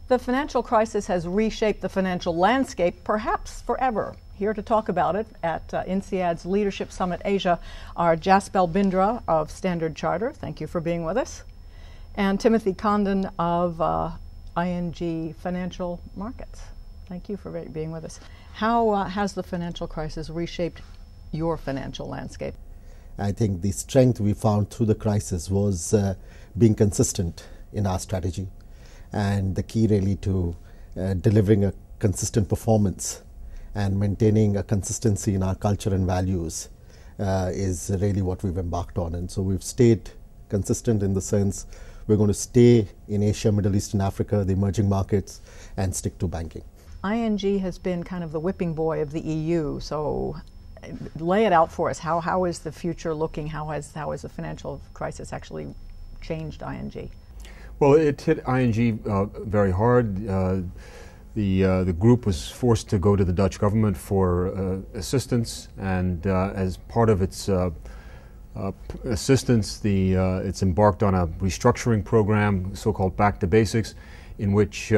The financial crisis has reshaped the financial landscape, perhaps forever. Here to talk about it at INSEAD's Leadership Summit Asia are Jaspal Bindra of Standard Chartered. Thank you for being with us. And Timothy Condon of ING Financial Markets. Thank you for being with us. How has the financial crisis reshaped your financial landscape? I think the strength we found through the crisis was being consistent in our strategy, and the key really to delivering a consistent performance and maintaining a consistency in our culture and values is really what we've embarked on. And so we've stayed consistent in the sense we're going to stay in Asia, Middle East and Africa, the emerging markets, and stick to banking. ING has been kind of the whipping boy of the EU, so lay it out for us. How is the future looking? How has the financial crisis actually changed ING? Well, it hit ING very hard. The group was forced to go to the Dutch government for assistance, and as part of its assistance, it's embarked on a restructuring program, so-called Back to Basics, in which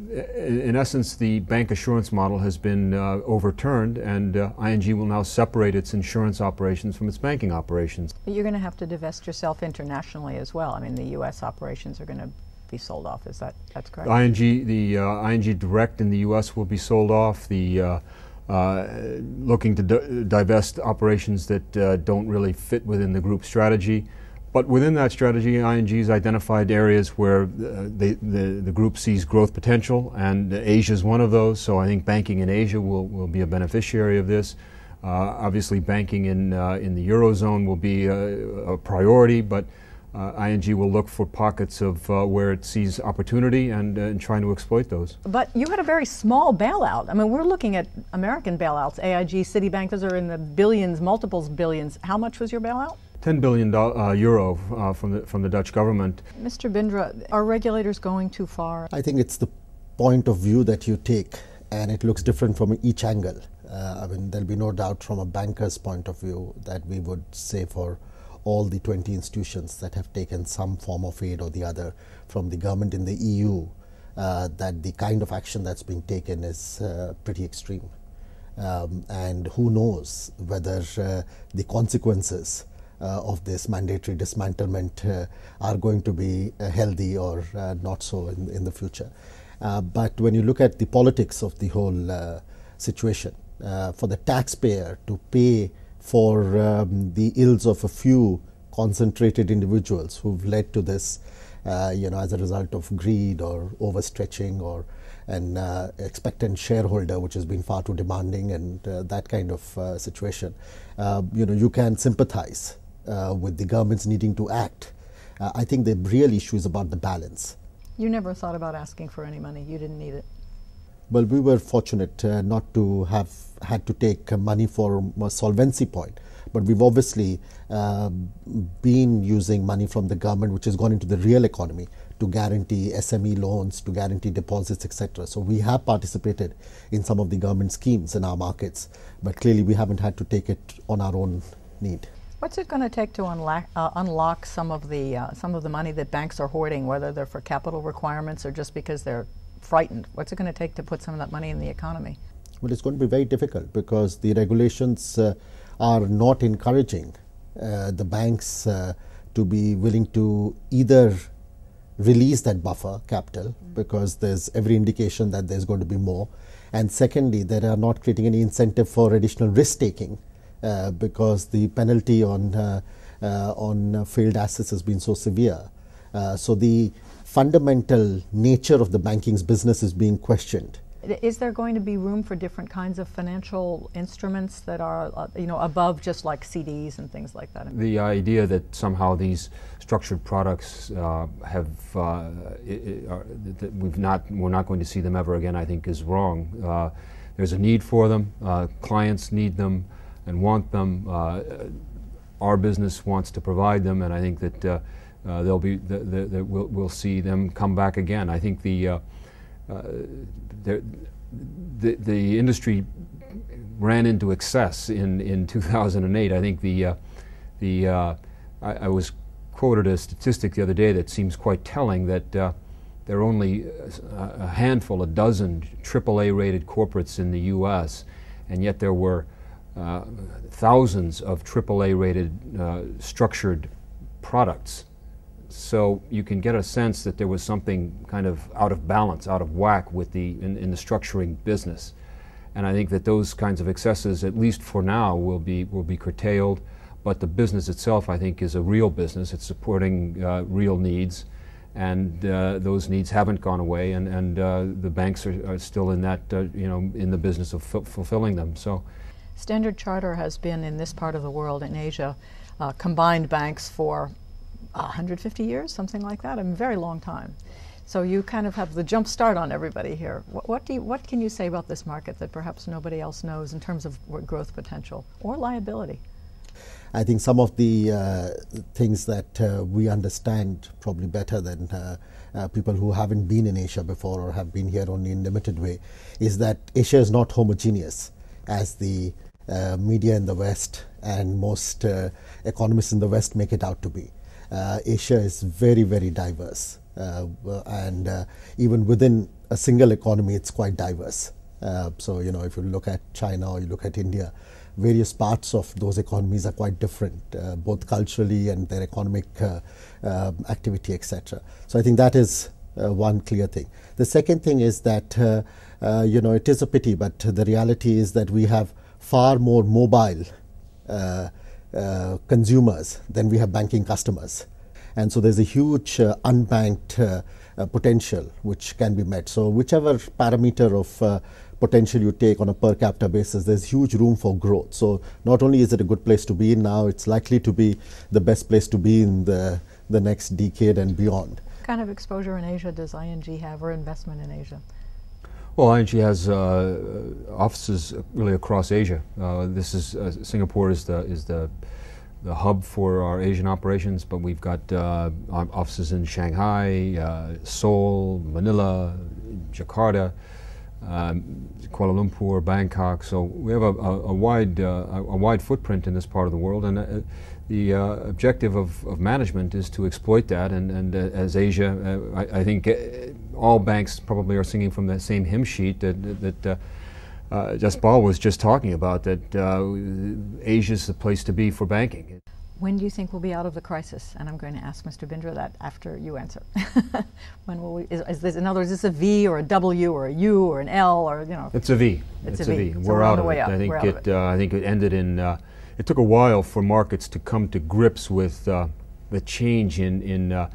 in essence, the bank assurance model has been overturned, and ING will now separate its insurance operations from its banking operations. But you're going to have to divest yourself internationally as well. I mean, the U.S. operations are going to be sold off. That's correct? The ING Direct in the U.S. will be sold off. The looking to divest operations that don't really fit within the group strategy. But within that strategy, ING has identified areas where the group sees growth potential, and Asia is one of those. So I think banking in Asia will be a beneficiary of this. Obviously, banking in the Eurozone will be a priority, but ING will look for pockets of where it sees opportunity and trying to exploit those. But you had a very small bailout. I mean, we're looking at American bailouts. AIG, Citibank, those are in the billions, multiples billions. How much was your bailout? 10 billion euro from the Dutch government. Mr. Bindra, are regulators going too far? I think it's the point of view that you take, and it looks different from each angle. I mean, there'll be no doubt from a banker's point of view that we would say for all the 20 institutions that have taken some form of aid or the other from the government in the EU, that the kind of action that's being taken is pretty extreme. And who knows whether the consequences of this mandatory dismantlement are going to be healthy or not so in the future. But when you look at the politics of the whole situation, for the taxpayer to pay for the ills of a few concentrated individuals who've led to this, as a result of greed or overstretching or an expectant shareholder which has been far too demanding and that kind of situation, you can sympathize with the governments needing to act. I think the real issue is about the balance. You never thought about asking for any money. You didn't need it. Well, we were fortunate not to have had to take money for a solvency point, but we've obviously been using money from the government which has gone into the real economy to guarantee SME loans, to guarantee deposits, etc. So we have participated in some of the government schemes in our markets, but clearly we haven't had to take it on our own need. What's it going to take to unlock some of the money that banks are hoarding, whether they're for capital requirements or just because they're frightened? What's it going to take to put some of that money in the economy? Well, it's going to be very difficult because the regulations are not encouraging the banks to be willing to either release that buffer capital because there's every indication that there's going to be more, and secondly, they are not creating any incentive for additional risk taking because the penalty on failed assets has been so severe. So the fundamental nature of the banking's business is being questioned. Is there going to be room for different kinds of financial instruments that are, above just like CDs and things like that? The idea that somehow these structured products we're not going to see them ever again, I think is wrong. There's a need for them. Clients need them and want them. Our business wants to provide them, and I think that we'll see them come back again. I think the industry ran into excess in 2008. I think I was quoted a statistic the other day that seems quite telling, that there are only a handful, a dozen AAA rated corporates in the US, and yet there were thousands of AAA rated structured products. So you can get a sense that there was something kind of out of balance, out of whack with in the structuring business. And I think that those kinds of excesses, at least for now, will be curtailed. But the business itself, I think, is a real business. It's supporting real needs, and those needs haven't gone away. And the banks are still in that, in the business of fulfilling them. So, Standard Chartered has been in this part of the world, in Asia, combined banks for 150 years, something like that, a very long time. So you kind of have the jump start on everybody here. What can you say about this market that perhaps nobody else knows in terms of growth potential or liability? I think some of the things that we understand probably better than people who haven't been in Asia before or have been here only in limited way is that Asia is not homogeneous as the media in the West and most economists in the West make it out to be. Asia is very, very diverse, and even within a single economy, it's quite diverse. So, if you look at China or you look at India, various parts of those economies are quite different, both culturally and their economic activity, etc. So I think that is one clear thing. The second thing is that, it is a pity, but the reality is that we have far more mobile consumers than we have banking customers. And so there's a huge unbanked potential which can be met. So whichever parameter of potential you take on a per capita basis, there's huge room for growth. So not only is it a good place to be in now, it's likely to be the best place to be in the next decade and beyond. What kind of exposure in Asia does ING have, or investment in Asia? Well, ING has offices really across Asia. Singapore is the hub for our Asian operations, but we've got offices in Shanghai, Seoul, Manila, Jakarta, Kuala Lumpur, Bangkok. So we have a wide footprint in this part of the world, and the objective of management is to exploit that. And as Asia, I think all banks probably are singing from that same hymn sheet that Jaspal was just talking about, that Asia is the place to be for banking. When do you think we'll be out of the crisis? And I'm going to ask Mr. Bindra that after you answer. When will we? Is this, in other words, is this a V or a W or a U or an L, or It's a V. It's a V. So we're out of it. Up. I think it ended in. It took a while for markets to come to grips with the change in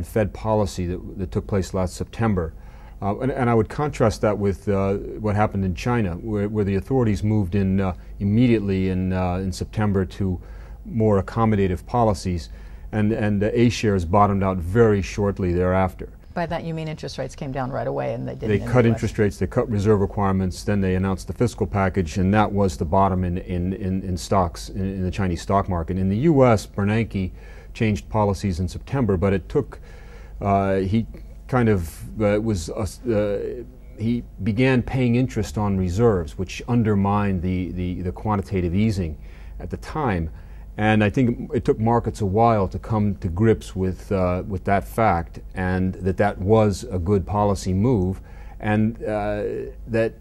Fed policy that took place last September. And I would contrast that with what happened in China, where the authorities moved in immediately in September to more accommodative policies, and A shares bottomed out very shortly thereafter. By that you mean interest rates came down right away, and they didn't. They cut interest rates, they cut reserve requirements, then they announced the fiscal package, and that was the bottom in stocks, in the Chinese stock market. In the U.S., Bernanke changed policies in September, but it took, he began paying interest on reserves, which undermined the quantitative easing at the time. And I think it took markets a while to come to grips with that fact, and that was a good policy move, and that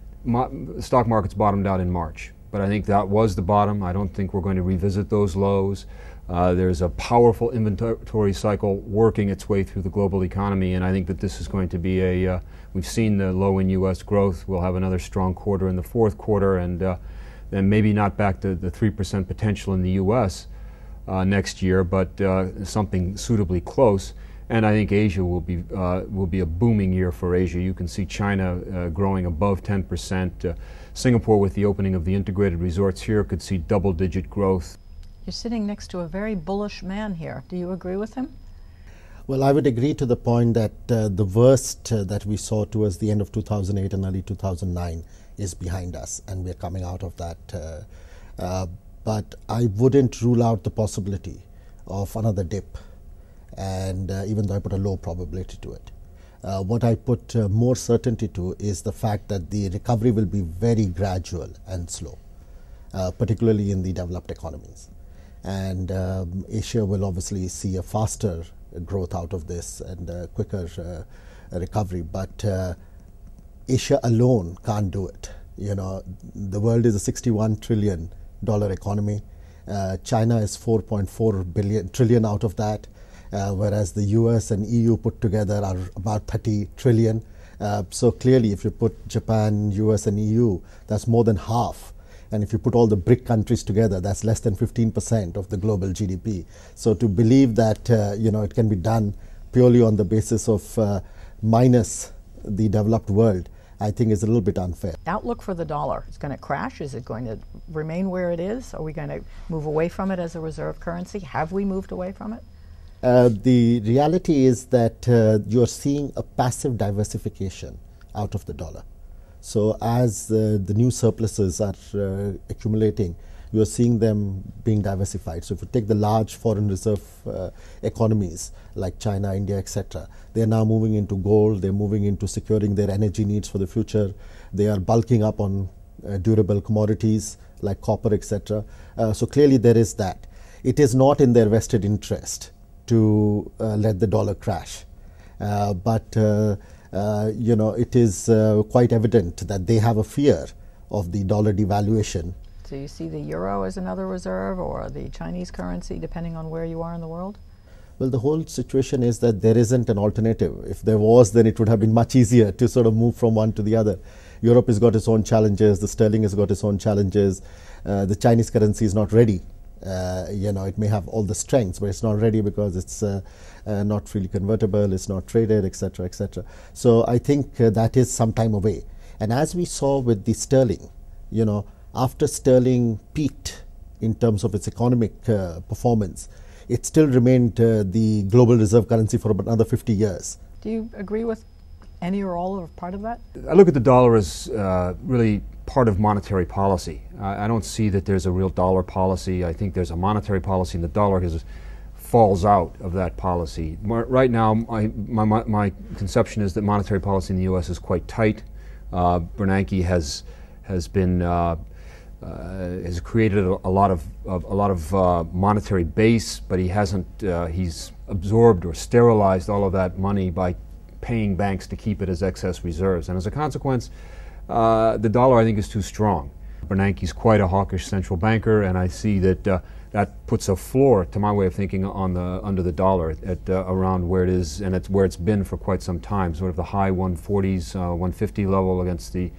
stock markets bottomed out in March. But I think that was the bottom. I don't think we're going to revisit those lows. There's a powerful inventory cycle working its way through the global economy, and I think that this is going to be we've seen the low in U.S. growth. We'll have another strong quarter in the fourth quarter, and then maybe not back to the 3% potential in the U.S. Next year, but something suitably close. And I think Asia will be a booming year for Asia. You can see China growing above 10%. Singapore, with the opening of the integrated resorts here, could see double-digit growth. You're sitting next to a very bullish man here. Do you agree with him? Well, I would agree to the point that the worst that we saw towards the end of 2008 and early 2009 is behind us, and we're coming out of that. But I wouldn't rule out the possibility of another dip, and even though I put a low probability to it. What I put more certainty to is the fact that the recovery will be very gradual and slow, particularly in the developed economies. And Asia will obviously see a faster growth out of this and quicker recovery. But Asia alone can't do it. You know, the world is a $61 trillion economy. China is 4.4 trillion out of that, whereas the US and EU put together are about 30 trillion. So clearly, if you put Japan, US and EU, that's more than half. And if you put all the BRIC countries together, that's less than 15% of the global GDP. So to believe that you know, it can be done purely on the basis of minus the developed world, I think is a little bit unfair. Outlook for the dollar. Is it going to crash? Is it going to remain where it is? Are we going to move away from it as a reserve currency? Have we moved away from it? The reality is that you're seeing a passive diversification out of the dollar. So as the new surpluses are accumulating, you're seeing them being diversified. So if you take the large foreign reserve economies like China, India, etc., they're now moving into gold, they're moving into securing their energy needs for the future, they are bulking up on durable commodities like copper, etc. So clearly there is that. It is not in their vested interest to let the dollar crash. But you know, it is quite evident that they have a fear of the dollar devaluation. Do you see the euro as another reserve, or the Chinese currency, depending on where you are in the world? Well, the whole situation is that there isn't an alternative. If there was, then it would have been much easier to sort of move from one to the other. Europe has got its own challenges, the sterling has got its own challenges, the Chinese currency is not ready. You know, it may have all the strengths, but it's not ready because it's not freely convertible, it's not traded, etc., etc. So I think that is some time away. And as we saw with the sterling, you know, after sterling peaked in terms of its economic performance, it still remained the global reserve currency for about another 50 years. Do you agree with any or all of part of that? I look at the dollar as really part of monetary policy. I don't see that there's a real dollar policy. I think there's a monetary policy, and the dollar falls out of that policy. Right now, my conception is that monetary policy in the U.S. is quite tight. Bernanke has created a lot of monetary base, but he hasn't. He's absorbed or sterilized all of that money by paying banks to keep it as excess reserves, and as a consequence, the dollar, I think, is too strong. Bernanke's quite a hawkish central banker, and I see that that puts a floor, to my way of thinking, on under the dollar at around where it is, and it's where it's been for quite some time, sort of the high 140s, 150 level against the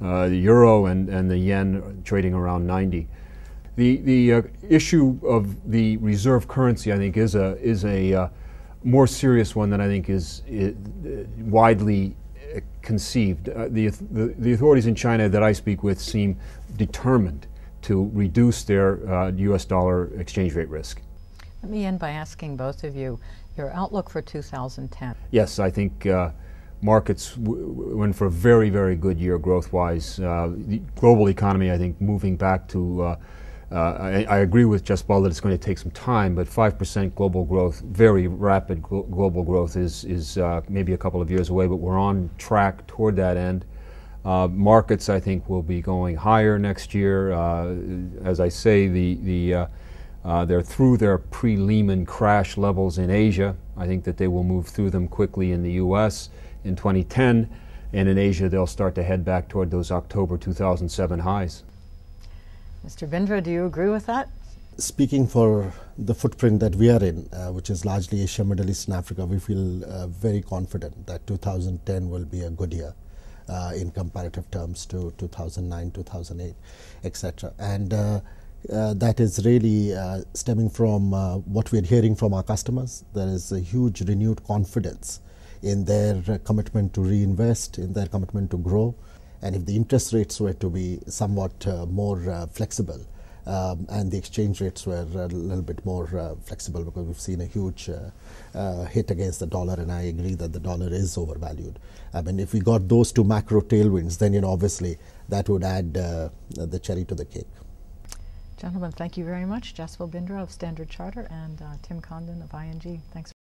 euro and the yen trading around 90. The issue of the reserve currency, I think, is a more serious one than I think is widely conceived. The authorities in China that I speak with seem determined to reduce their U.S. dollar exchange rate risk. Let me end by asking both of you your outlook for 2010. Yes, I think markets went for a very, very good year growth-wise. The global economy, I think, moving back to I agree with Jaspal that it's going to take some time, but 5% global growth, very rapid global growth, is maybe a couple of years away, but we're on track toward that end. Markets, I think, will be going higher next year. As I say, they're through their pre-Lehman crash levels in Asia. I think that they will move through them quickly in the U.S. in 2010, and in Asia they'll start to head back toward those October 2007 highs. Mr. Bindra, do you agree with that? Speaking for the footprint that we are in, which is largely Asia, Middle East and Africa, we feel very confident that 2010 will be a good year in comparative terms to 2009, 2008, etc. And that is really stemming from what we're hearing from our customers. There is a huge renewed confidence in their commitment to reinvest, in their commitment to grow. And if the interest rates were to be somewhat more flexible, and the exchange rates were a little bit more flexible, because we've seen a huge hit against the dollar, and I agree that the dollar is overvalued. I mean, if we got those two macro tailwinds, then obviously that would add the cherry to the cake. Gentlemen, thank you very much. Jaspal Bindra of Standard Chartered and Tim Condon of ING. Thanks.